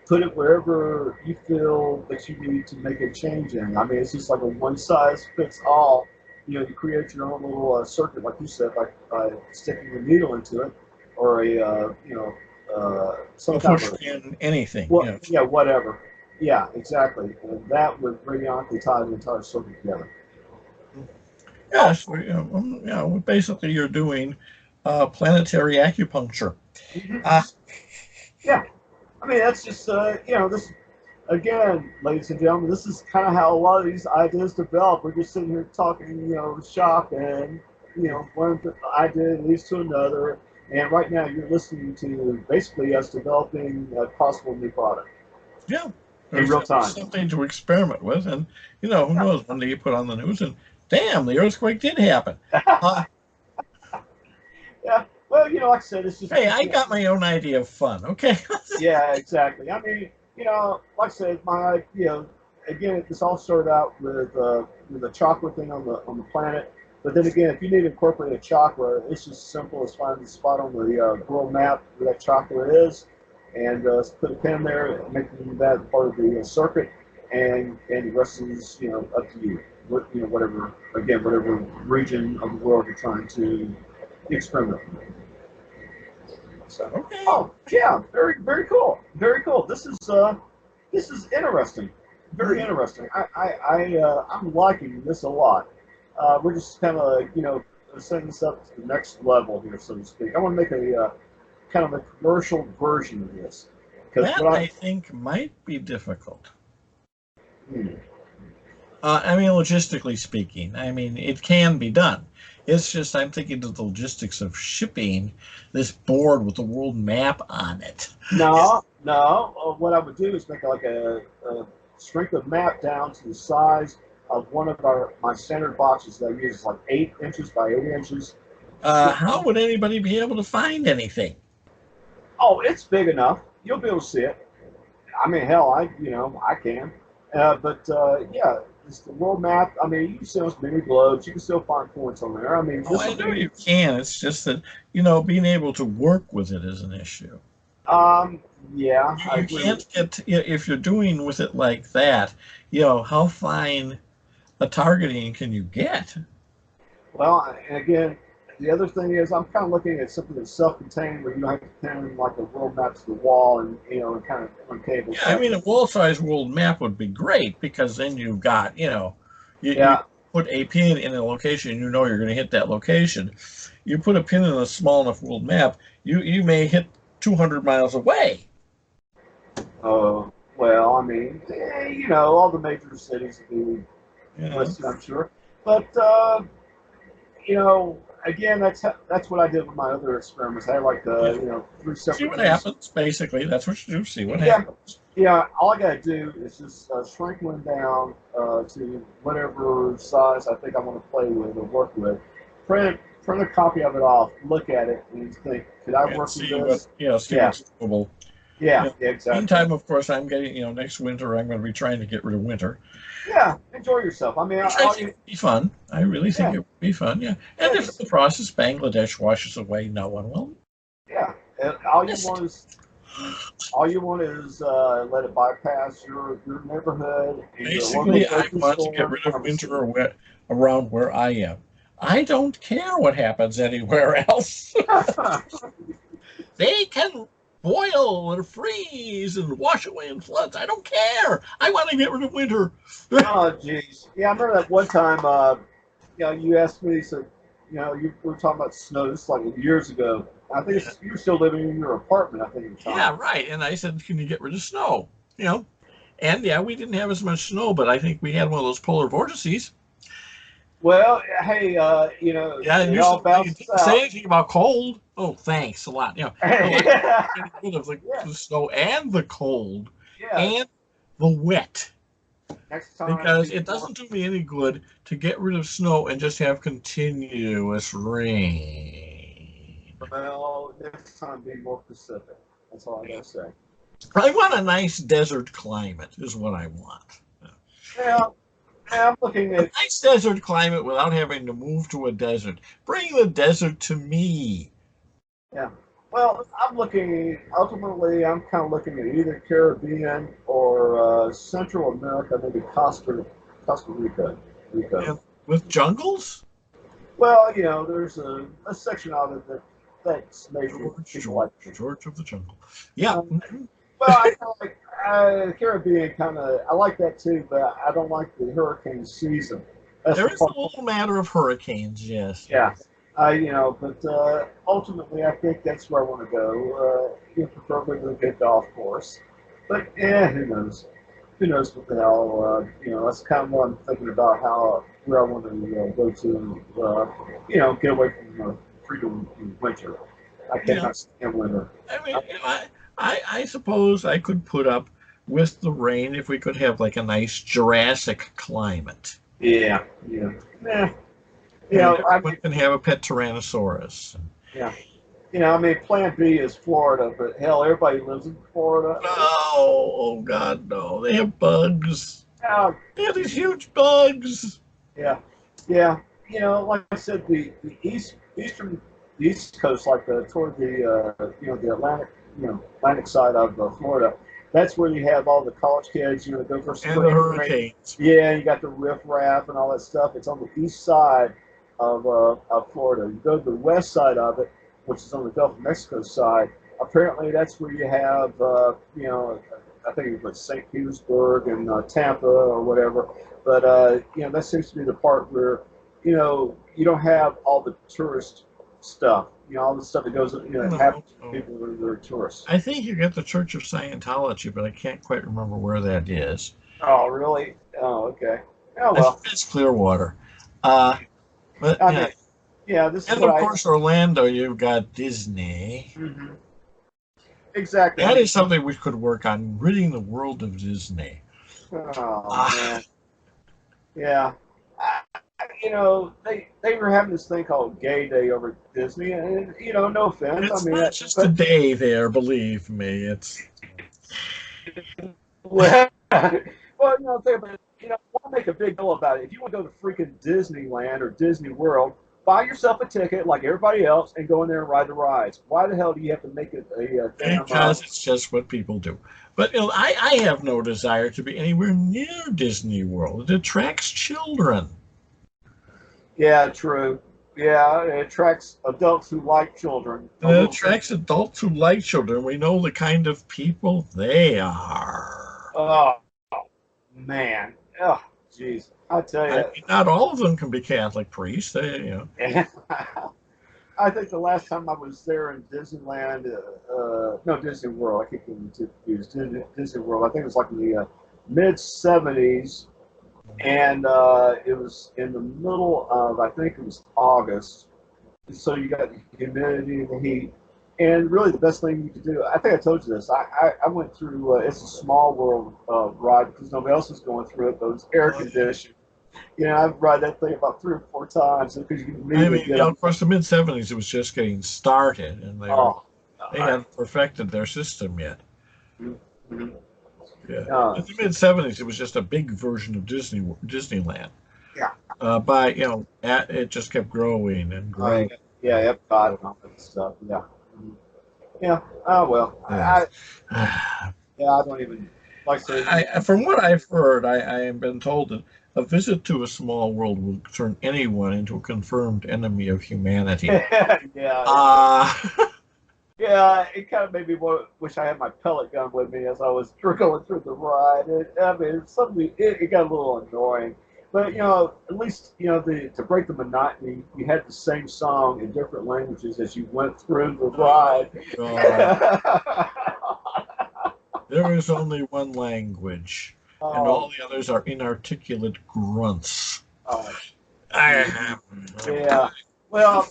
put it wherever you feel that you need to make a change in. I mean, it's just like a one size fits all. You create your own little circuit, like you said, by sticking a needle into it, or some A kind push of pin, anything. well, yeah, whatever. Yeah, exactly. And that would radionically tie the entire circuit together. Yeah, so, basically you're doing planetary acupuncture. Mhm. Uh, Yeah, I mean that's just this again, ladies and gentlemen. This is kind of how a lot of these ideas develop. We're just sitting here talking, shop, and one idea leads to another. And right now, you're listening to basically us developing a possible new product yeah, in there's real at least time. something to experiment with, and who Yeah. knows? One day you put on the news, and damn, the earthquake did happen. Uh, Yeah. Well, like I said, it's just hey, I got my own idea of fun. Okay. yeah, exactly. I mean, like I said, again, this all started out with a chakra thing on the planet. But then again, if you need to incorporate a chakra, it's just simple as finding the spot on the world map where that chakra is, and put a pin there, making that part of the circuit, and the rest is up to you. Whatever region of the world you're trying to experiment with. So, Okay. oh yeah, very cool, very cool. This is interesting, very interesting. I'm liking this a lot. We're just kind of setting this up to the next level here, so to speak. I want to make a kind of a commercial version of this because That what I I think might be difficult. hmm, I mean, logistically speaking, I mean, it can be done. It's just I'm thinking of the logistics of shipping this board with the world map on it. no. What I would do is make like a strength of map down to the size of one of my standard boxes that I use, like 8 inches by 8 inches. How would anybody be able to find anything? Oh, it's big enough. You'll be able to see it. I mean, hell, I can. But yeah, it's the world map. I mean, you can see those mini globes. You can still find points on there. I mean, Oh, this I will know be. you can. It's just that, being able to work with it is an issue. Um, yeah, I You agree with. can't get, if you're doing with it like that, how fine a targeting can you get? Well, and again, the other thing is, I'm kind of looking at something that's self-contained, where you don't have to pin like a world map to the wall, and and kind of on cables. Yeah, I mean, a wall-size world map would be great because then you've got, you Yeah, put a pin in a location, you know you're going to hit that location. You put a pin in a small enough world map, you may hit 200 miles away. well, I mean, all the major cities do Yeah. listed, I'm sure. But again, that's what I did with my other experiments. I had like Yeah. three See separate what things. happens. Basically, that's what you do. See what Yeah, happens. yeah. All I gotta do is just shrink one down to whatever size I think I want to play with or work with. Print a copy of it off. Look at it and think, could I And work with see what this? see Yeah, what's doable. yeah, Yeah. yeah, exactly. Meantime, of course, I'm getting next winter I'm going to be trying to get rid of winter, Yeah, enjoy yourself. I mean, which I think would be fun. I really think yeah, it would be fun. Yeah. And yeah, if in the process Bangladesh washes away, no one will yeah. And all you miss it. want is let it bypass your neighborhood and your local Basically, I grocery want to get store and rid of pharmacy. winter around where I am. I don't care what happens anywhere else. They can boil and freeze and wash away in floods. I don't care. I want to get rid of winter. Oh, jeez. Yeah, I remember that one time. You asked me. So, you were talking about snow. This is like years ago. I think you were still living in your apartment. I think at the time. Yeah, right. And I said, can you get rid of snow? You know, and yeah, we didn't have as much snow, but I think we had one of those polar vortices. Well, hey, Yeah, and it you all said you bounces didn't say out. anything about cold. Oh, thanks a lot. No, I yeah, getting rid of the snow and the cold yeah. and the wet Next time, because be it more. doesn't do me any good to get rid of snow and just have continuous rain. Well, next time, be more Pacific. That's all I gotta say. I want a nice desert climate, is what I want. Yeah, yeah. I'm looking A at. nice desert climate without having to move to a desert. Bring the desert to me. Yeah. Well, I'm looking. Ultimately, I'm kind of looking at either Caribbean or Central America, maybe Costa Rica. Rico. And with jungles? Well, there's a section of it that's made for people like me. George of the jungle. Yeah. Um, well, I kind of like Caribbean. I like that too, but I don't like the hurricane season. That's There the is part. a little matter of hurricanes, yes. Yeah. But ultimately, I think that's where I want to go. Preferably with a good golf course. But who knows? Who knows what the hell? That's kind of what I'm thinking about where I want to go to. Get away from freedom in winter. I Yeah. cannot stand winter. I mean, I suppose I could put up with the rain if we could have like a nice Jurassic climate. Yeah, yeah, yeah. And I everyone mean, can have a pet Tyrannosaurus. yeah. Plan B is Florida, but hell, everybody lives in Florida. No, oh God, no. They have bugs. Uh, They have these huge bugs. Yeah, yeah. Like I said, the the east coast, like toward the Atlantic side of Florida. That's where you have all the college kids, that go for And the spring break. hurricanes. Yeah, you got the riffraff and all that stuff. It's on the east side of Florida. You go to the west side of it, which is on the Gulf of Mexico side. Apparently, that's where you have, I think it was St. Petersburg and Tampa or whatever. But that seems to be the part where you don't have all the tourist stuff. All the stuff that goes, No, happens to no. people that are tourists. I think you get the Church of Scientology, but I can't quite remember where that is. Oh, really? Oh, okay. Oh I think well. it's Clearwater. Uh, but I yeah, mean, yeah. This is and what of I. course Orlando, you've got Disney. hmm Exactly. I That mean, is something we could work on, ridding the world of Disney. oh Ah, man. Yeah. They were having this thing called Gay Day over at Disney, and no offense. I it's mean, not just a but day there, believe me. It's well, think about it. Why make a big deal about it? If you want to go to freaking Disneyland or Disney World, buy yourself a ticket like everybody else and go in there and ride the rides. Why the hell do you have to make it a damn? because it's just what people do. But I have no desire to be anywhere near Disney World. It attracts children. Yeah, true. Yeah, it attracts adults who like children a It little bit. attracts adults who like children. We know the kind of people they are. Oh man, oh jeez, I tell I you. mean, not all of them can be Catholic priests. They. I think the last time I was there in Disneyland, no Disney World. I keep getting too confused. Disney World. I think it was like in the mid '70s, and it was in the middle of, I think it was August. So you got the humidity and the heat, and really the best thing you could do. I think I told you this. I went through. It's a small world ride because nobody else was going through it, but it was air Oh, yeah. conditioned. You know, I've ride that thing about 3 or 4 times because you can I immediately mean, get up. of course, the mid '70s it was just getting started, and Oh, they God. hadn't perfected their system yet. Mhm. Yeah, Uh, in the mid '70s, it was just a big version of Disneyland. yeah. By it just kept growing and Oh, growing. yeah, Epcot and all that stuff. Yeah. Mhm. Yeah. Oh well. Yes. Yeah. I don't even like I say. From what I've heard, I have been told that a visit to a small world will turn anyone into a confirmed enemy of humanity. Yeah. Uh, Yeah, it kind of made me wish I had my pellet gun with me as I was going through the ride. I mean, suddenly it got a little annoying, but at least to break the monotony, you had the same song in different languages as you went through the oh ride. God, there is only one language, and Oh, all the others are inarticulate grunts. oh, gee. I, Yeah. Well,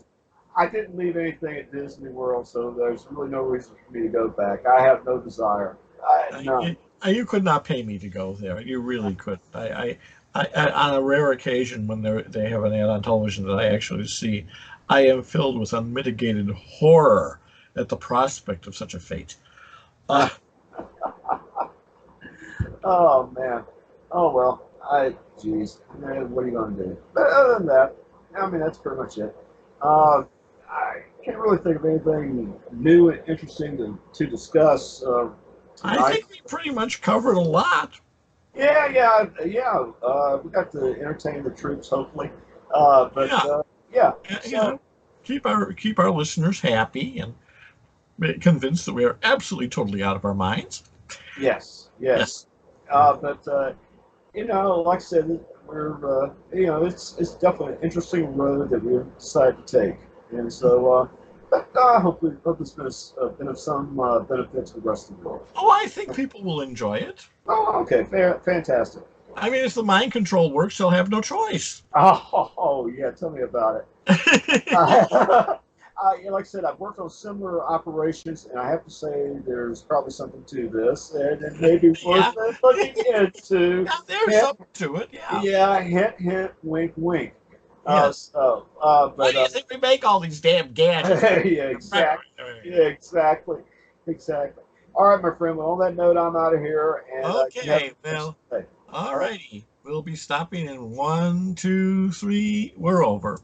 I didn't leave anything at Disney World, so there's really no reason for me to go back. I have no desire. None. you could not pay me to go there. You really couldn't. On a rare occasion when they have an ad on television that I actually see, I am filled with unmitigated horror at the prospect of such a fate. Uh, Oh man. Oh well. Geez. Man, what are you gonna do? But other than that, I mean that's pretty much it. I can't really think of anything new and interesting to discuss I tonight. think we pretty much covered a lot. Yeah. We got to entertain the troops, hopefully. But Yeah, yeah. you So know, keep our listeners happy and convinced that we are absolutely totally out of our minds. yes, Yes. yes. But like I said, we're it's definitely an interesting road that we decided to take, and so but I hope it's been of some benefit to the rest of the world. Oh, I think people will enjoy it. Oh, okay, fantastic. I mean, if the mind control works, they'll have no choice. Oh, yeah, tell me about it. Like I said, I've worked on similar operations, and I have to say there's probably something to this, and it may be worth Yeah, looking into. yeah, there's Hint, something to it. Yeah. yeah, hint, hint, wink, wink. Yes. Why But do you think we make all these damn gadgets? yeah, exactly, exactly. All right, my friend. Well, on that note, I'm out of here, and you have Okay, a nice well, day. all All right. righty. We'll be stopping in 1, 2, 3. We're over.